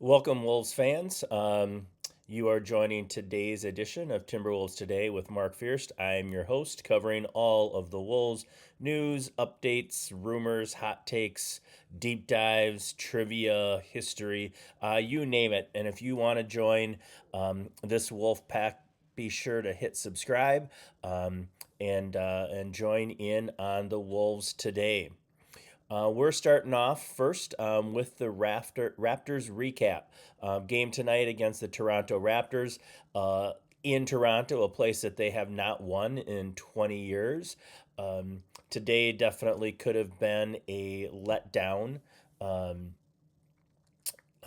Welcome, Wolves fans. You are joining today's edition of Timberwolves Today with Mark Fiers. I'm your host, covering all of the Wolves news, updates, rumors, hot takes, deep dives, trivia, history, you name it. And if you want to join this Wolf pack, be sure to hit subscribe and join in on the Wolves today. We're starting off first with the Raptors recap. Game tonight against the Toronto Raptors in Toronto, a place that they have not won in 20 years. Today definitely could have been a letdown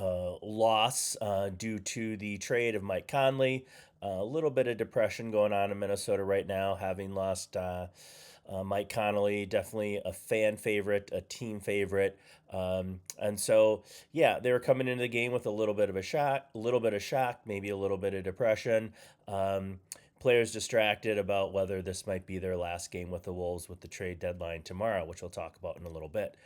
loss due to the trade of Mike Conley. A little bit of depression going on in Minnesota right now, having lost Mike Connolly, definitely a fan favorite, a team favorite. And so, yeah, they were coming into the game with a little bit of shock, maybe a little bit of depression. Players distracted about whether this might be their last game with the Wolves with the trade deadline tomorrow, which we'll talk about in a little bit.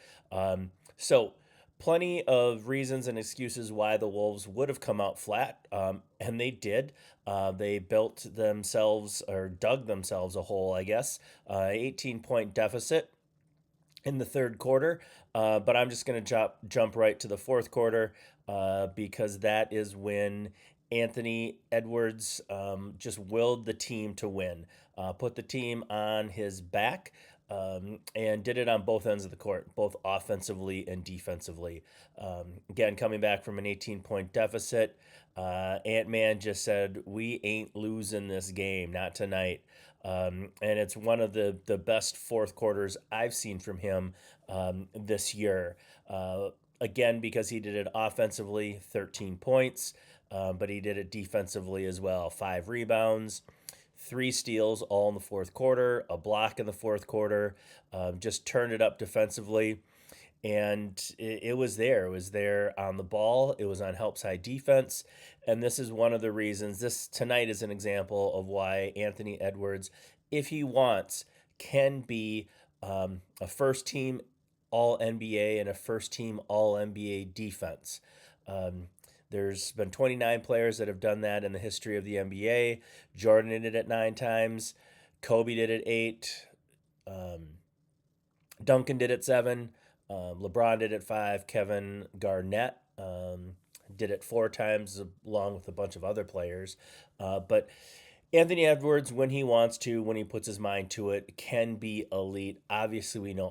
So, plenty of reasons and excuses why the Wolves would have come out flat, and they did. They built themselves or dug themselves a hole, I guess. 18-point deficit in the third quarter, but I'm just going to jump right to the fourth quarter because that is when Anthony Edwards just willed the team to win, put the team on his back, and did it on both ends of the court, both offensively and defensively. Again, coming back from an 18-point deficit, Ant-Man just said, "We ain't losing this game, not tonight." And it's one of the best fourth quarters I've seen from him this year. Again, because he did it offensively, 13 points, but he did it defensively as well. 5 rebounds, 3 steals, all in the fourth quarter, a block in the fourth quarter. Just turned it up defensively. And it was there. It was there on the ball. It was on help side defense. And this is one of the reasons. This tonight is an example of why Anthony Edwards, if he wants, can be a first team All NBA and a first team All NBA defense. Um, there's been 29 players that have done that in the history of the NBA. Jordan did it 9 times. Kobe did it 8. Um, Duncan did it 7. LeBron did it 5. Kevin Garnett did it 4 times, along with a bunch of other players. But Anthony Edwards, when he wants to, when he puts his mind to it, can be elite. Obviously, we know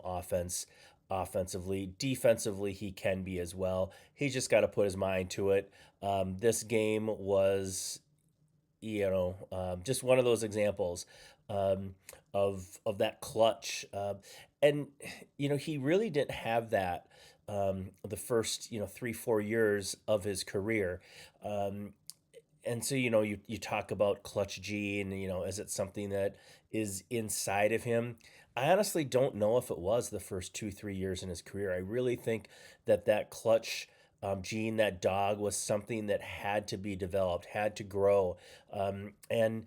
offensively, defensively, he can be as well. He's just got to put his mind to it. This game was, just one of those examples um, of that clutch. And he really didn't have that the first 3-4 years of his career. And so you talk about clutch gene. Is it something that is inside of him? I honestly don't know if it was the first 2-3 years in his career. I really think that clutch gene, that dog, was something that had to be developed, had to grow. And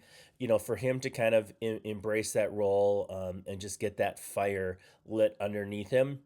for him to kind of embrace that role and just get that fire lit underneath him,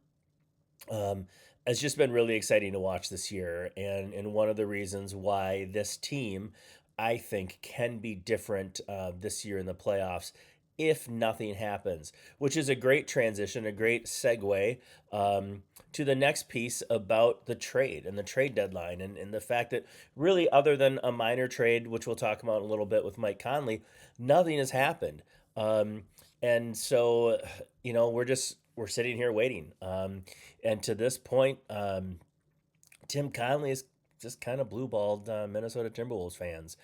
um, has just been really exciting to watch this year. And one of the reasons why this team, I think, can be different this year in the playoffs if nothing happens, which is a great transition, a great segue to the next piece about the trade and the trade deadline, and the fact that really, other than a minor trade, which we'll talk about in a little bit with Mike Conley, nothing has happened. And so, we're sitting here waiting. And to this point, Tim Conley is just kind of blue balled Minnesota Timberwolves fans.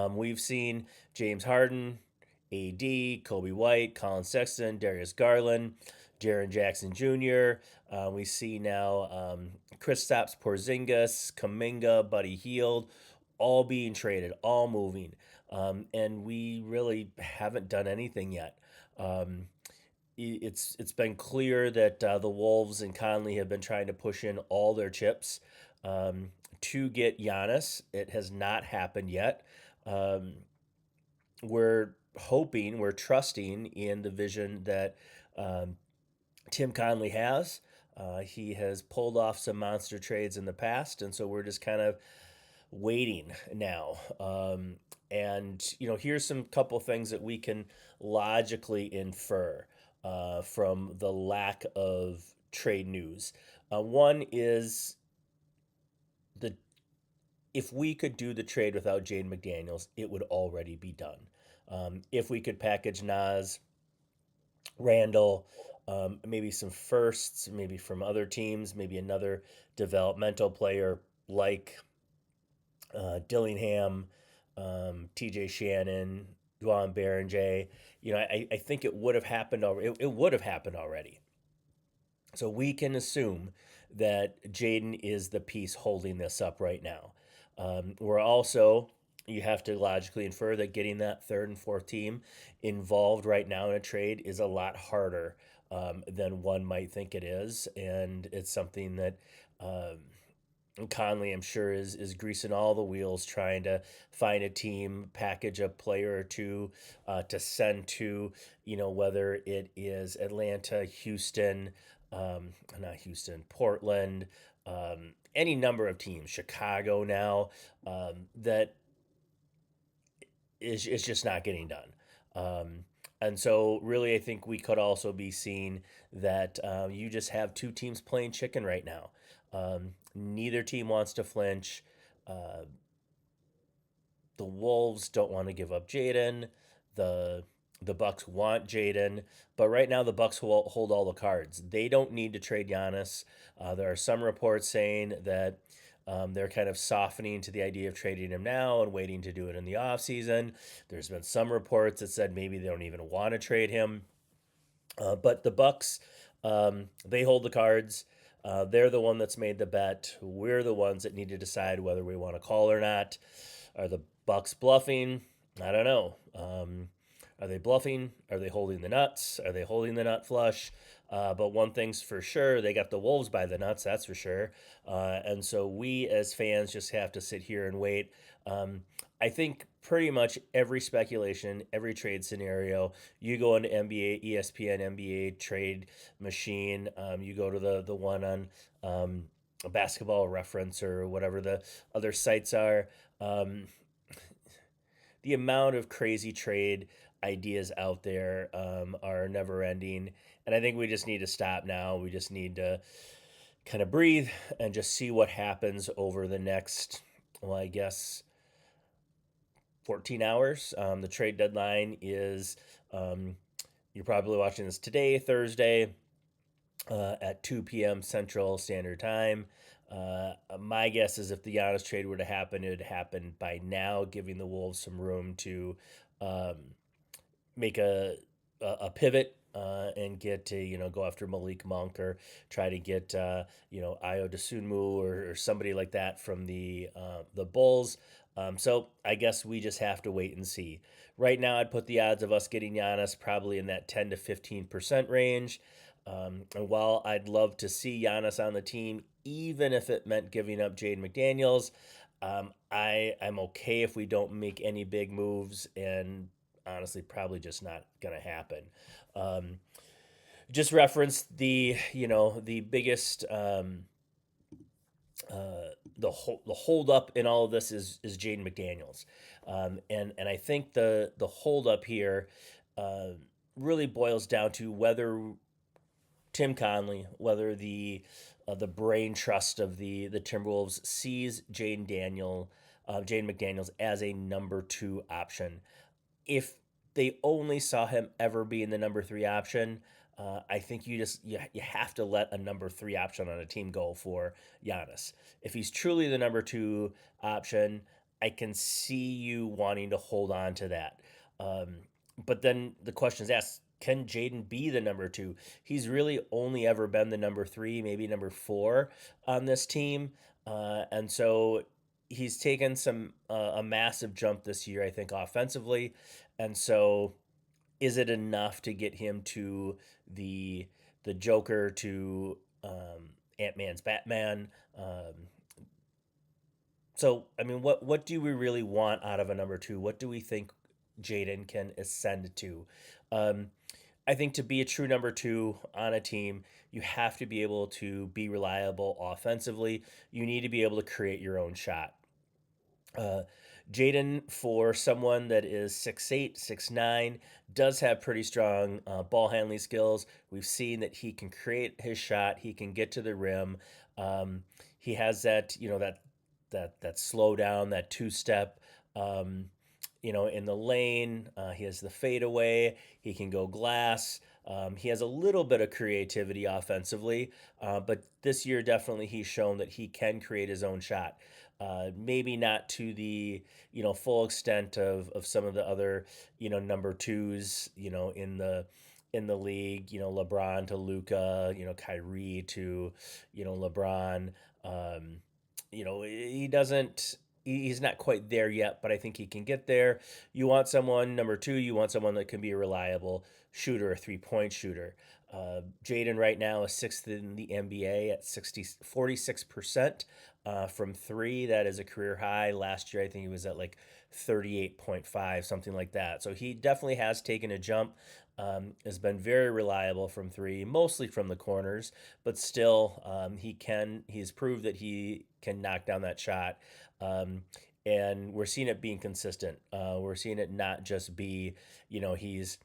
We've seen James Harden, AD, Kobe White, Colin Sexton, Darius Garland, Jaren Jackson Jr. We see now Kristaps Porzingis, Kuminga, Buddy Hield, all being traded, all moving. And we really haven't done anything yet. It's been clear that the Wolves and Conley have been trying to push in all their chips to get Giannis. It has not happened yet. Um, we're trusting in the vision that um, Tim Conley has. He has pulled off some monster trades in the past, and so we're just kind of waiting now. And here's some couple things that we can logically infer from the lack of trade news. One is the if we could do the trade without Jaden McDaniels, it would already be done. If we could package Nas, Randall, maybe some firsts, maybe from other teams, maybe another developmental player like Dillingham, TJ Shannon, Juan Berenjay. I think it would have happened already. It would have happened already. So we can assume that Jaden is the piece holding this up right now. We're also, you have to logically infer that getting that third and fourth team involved right now in a trade is a lot harder than one might think it is. And it's something that Conley, I'm sure, is greasing all the wheels trying to find a team, package a player or two to send to, whether it is Atlanta, Houston, not Houston, Portland, any number of teams, Chicago now, that is just not getting done. And so, really, I think we could also be seeing that you just have two teams playing chicken right now. Neither team wants to flinch. Uh, the Wolves don't want to give up Jaden. The the Bucks want Jaden, but right now the Bucks hold all the cards. They don't need to trade Giannis. There are some reports saying that they're kind of softening to the idea of trading him now and waiting to do it in the offseason. There's been some reports that said maybe they don't even want to trade him. But the Bucks, they hold the cards. They're the one that's made the bet. We're the ones that need to decide whether we want to call or not. Are the Bucks bluffing? I don't know. Are they bluffing? Are they holding the nuts? Are they holding the nut flush? But one thing's for sure, they got the Wolves by the nuts, that's for sure. And so we as fans just have to sit here and wait. I think pretty much every speculation, every trade scenario, you go into NBA, ESPN, NBA trade machine, you go to the one on a basketball reference or whatever the other sites are. Um, the amount of crazy trade ideas out there are never ending. And I think we just need to stop now. We just need to kind of breathe and just see what happens over the next, well, I guess 14 hours. The trade deadline is, um, you're probably watching this today, Thursday, at 2 p.m. Central Standard Time. My guess is if the Giannis trade were to happen, it would happen by now, giving the Wolves some room to um, make a pivot and get to go after Malik Monk or try to get Ayo Dosunmu or somebody like that from the Bulls. So I guess we just have to wait and see. Right now, I'd put the odds of us getting Giannis probably in that 10 to 15% range. And while I'd love to see Giannis on the team, even if it meant giving up Jaden McDaniels, I'm okay if we don't make any big moves, and honestly, probably just not going to happen. Um, just reference the biggest the hold up in all of this is Jaden McDaniels, and I think the hold up here uh, really boils down to whether Tim Conley, whether the brain trust of the Timberwolves sees Jaden McDaniels as a number two option. If they only saw him ever being the number three option, I think you have to let a number three option on a team go for Giannis. If he's truly the number two option, I can see you wanting to hold on to that. But then the question is asked: can Jaden be the number two? He's really only ever been the number three, maybe number four on this team, and so he's taken a massive jump this year, I think, offensively. And so, is it enough to get him to the the Joker to Ant Man's Batman? So, I mean, what do we really want out of a number two? What do we think Jaden can ascend to? Um, I think to be a true number two on a team, you have to be able to be reliable offensively. You need to be able to create your own shot. Uh, Jaden, for someone that is 6'8", 6'9", does have pretty strong ball handling skills. We've seen that he can create his shot. He can get to the rim. Um, he has that, that slow down, that two step. Um, in the lane. He has the fadeaway. He can go glass. He has a little bit of creativity offensively, but this year definitely he's shown that he can create his own shot. Maybe not to the full extent of some of the other number twos in the league. LeBron to Luca. Kyrie to LeBron. Um, he doesn't. He's not quite there yet, but I think he can get there. You want someone number two. You want someone that can be a reliable shooter, a 3-point shooter. Jaden right now is sixth in the NBA at 46% from three. That is a career high. Last year, I think he was at like 38.5, something like that. So he definitely has taken a jump. Has been very reliable from three, mostly from the corners, but still, he's proved that he can knock down that shot. Um, and we're seeing it being consistent. We're seeing it not just be, he's,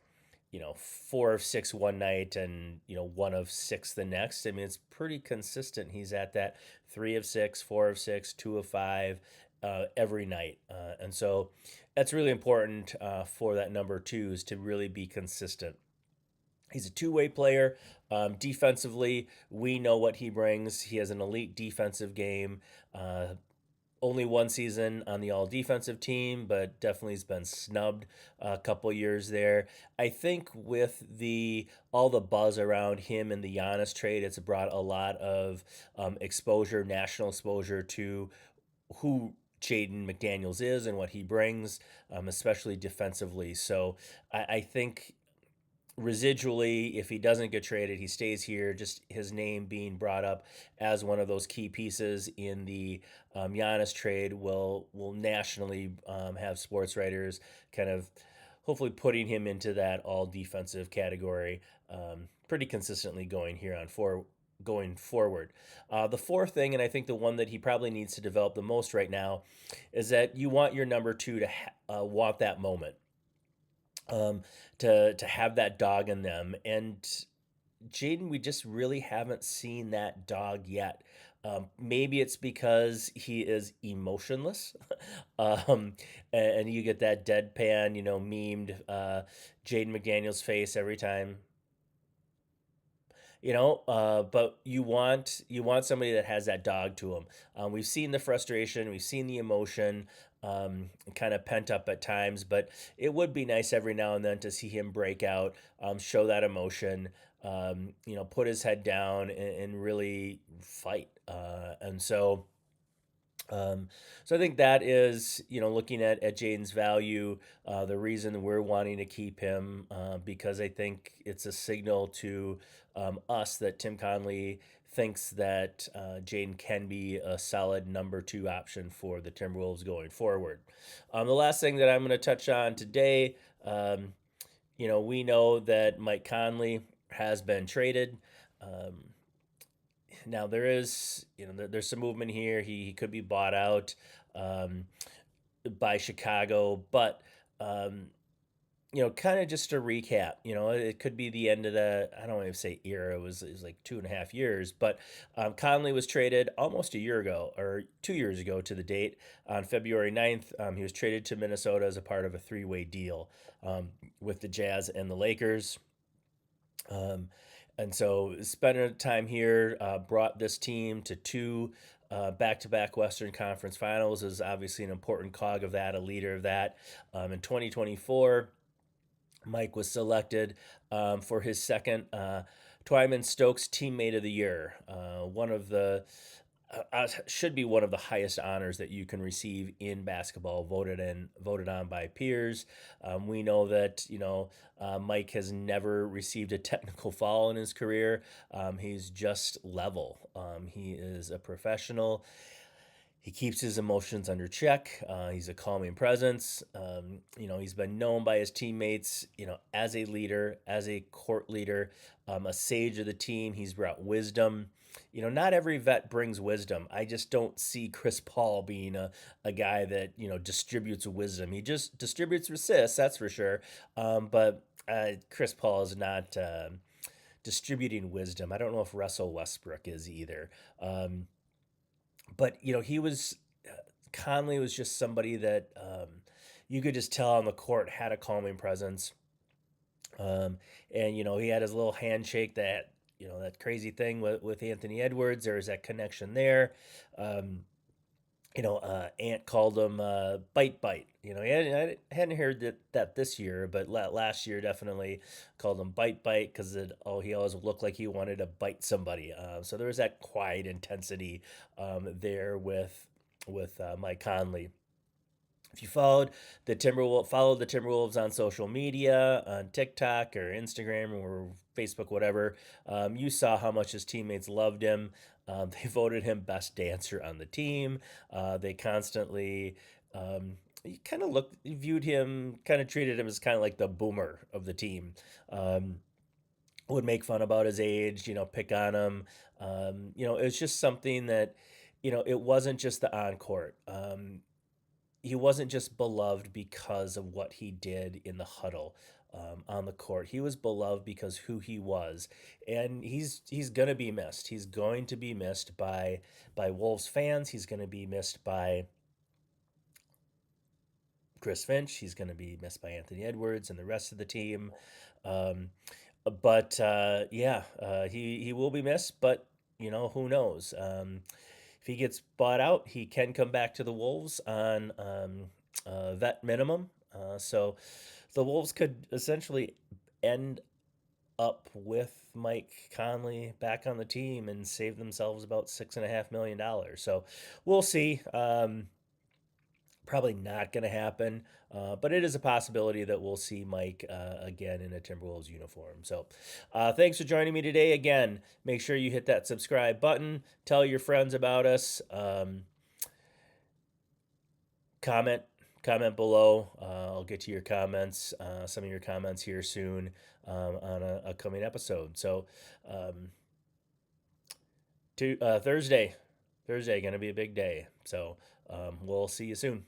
4 of 6 one night and, one of 6 the next. I mean, it's pretty consistent. He's at that 3 of 6, 4 of 6, 2 of 5 every night. And so that's really important for that number two is to really be consistent. He's a two-way player. Defensively, we know what he brings. He has an elite defensive game. Only one season on the all defensive team, but definitely has been snubbed a couple years there. I think with the all the buzz around him and the Giannis trade, it's brought a lot of exposure, national exposure to who Jaden McDaniels is and what he brings, especially defensively. So I think residually, if he doesn't get traded, he stays here. Just his name being brought up as one of those key pieces in the Giannis trade will nationally have sports writers kind of hopefully putting him into that all defensive category pretty consistently going forward. The fourth thing, and I think the one that he probably needs to develop the most right now, is that you want your number two to want that moment, um, to have that dog in them. And Jaden, we just really haven't seen that dog yet. Maybe it's because he is emotionless, um, and you get that deadpan, memed Jaden McDaniel's face every time. But you want somebody that has that dog to them. We've seen the frustration, we've seen the emotion, kind of pent up at times, but it would be nice every now and then to see him break out, show that emotion, put his head down and really fight. And so I think that is, looking at Jaden's value, the reason we're wanting to keep him, because I think it's a signal to us that Tim Conley thinks that Jaden can be a solid number two option for the Timberwolves going forward. The last thing that I'm going to touch on today, we know that Mike Conley has been traded. Now there is, there's some movement here. He could be bought out um, by Chicago, but um, kind of just to recap, it could be the end of the, I don't want to say era. It was like 2.5 years, but Conley was traded almost a year ago or 2 years ago to the date on February 9th. He was traded to Minnesota as a part of a three-way deal with the Jazz and the Lakers. Um, and so spending time here brought this team to two back-to-back Western Conference Finals is obviously an important cog of that, a leader of that. In 2024, Mike was selected for his second Twyman Stokes Teammate of the Year, one of the should be one of the highest honors that you can receive in basketball, voted on by peers. We know that Mike has never received a technical foul in his career. He's just level. He is a professional. He keeps his emotions under check. He's a calming presence. He's been known by his teammates, as a leader, as a court leader, a sage of the team. He's brought wisdom. not every vet brings wisdom. I just don't see Chris Paul being a guy that, distributes wisdom. He just distributes assists, that's for sure. But Chris Paul is not distributing wisdom. I don't know if Russell Westbrook is either. Um, but, Conley was just somebody that you could just tell on the court had a calming presence. Um, and he had his little handshake that crazy thing with Anthony Edwards. There was that connection there. Um, Ant called him Bite Bite. I hadn't heard that this year, but last year definitely called him Bite Bite because he always looked like he wanted to bite somebody. So there was that quiet intensity there with Mike Conley. If you followed the Timberwolves on social media, on TikTok or Instagram or Facebook, whatever, you saw how much his teammates loved him. They voted him best dancer on the team. They constantly kind of viewed him, kind of treated him as kind of like the boomer of the team. Um, would make fun about his age, pick on him. It was just something that, it wasn't just the on court. He wasn't just beloved because of what he did in the huddle on the court. He was beloved because who he was, and he's gonna be missed. He's going to be missed by Wolves fans. He's going to be missed by Chris Finch. He's going to be missed by Anthony Edwards and the rest of the team. Um, but yeah, he will be missed. But who knows? If he gets bought out, he can come back to the Wolves on vet minimum. So the Wolves could essentially end up with Mike Conley back on the team and save themselves about $6.5 million. So we'll see. Probably not going to happen, but it is a possibility that we'll see Mike again in a Timberwolves uniform. So thanks for joining me today. Again, make sure you hit that subscribe button. Tell your friends about us. Comment comment below. I'll get to your comments, some of your comments here soon on a upcoming episode. So to Thursday going to be a big day. So we'll see you soon.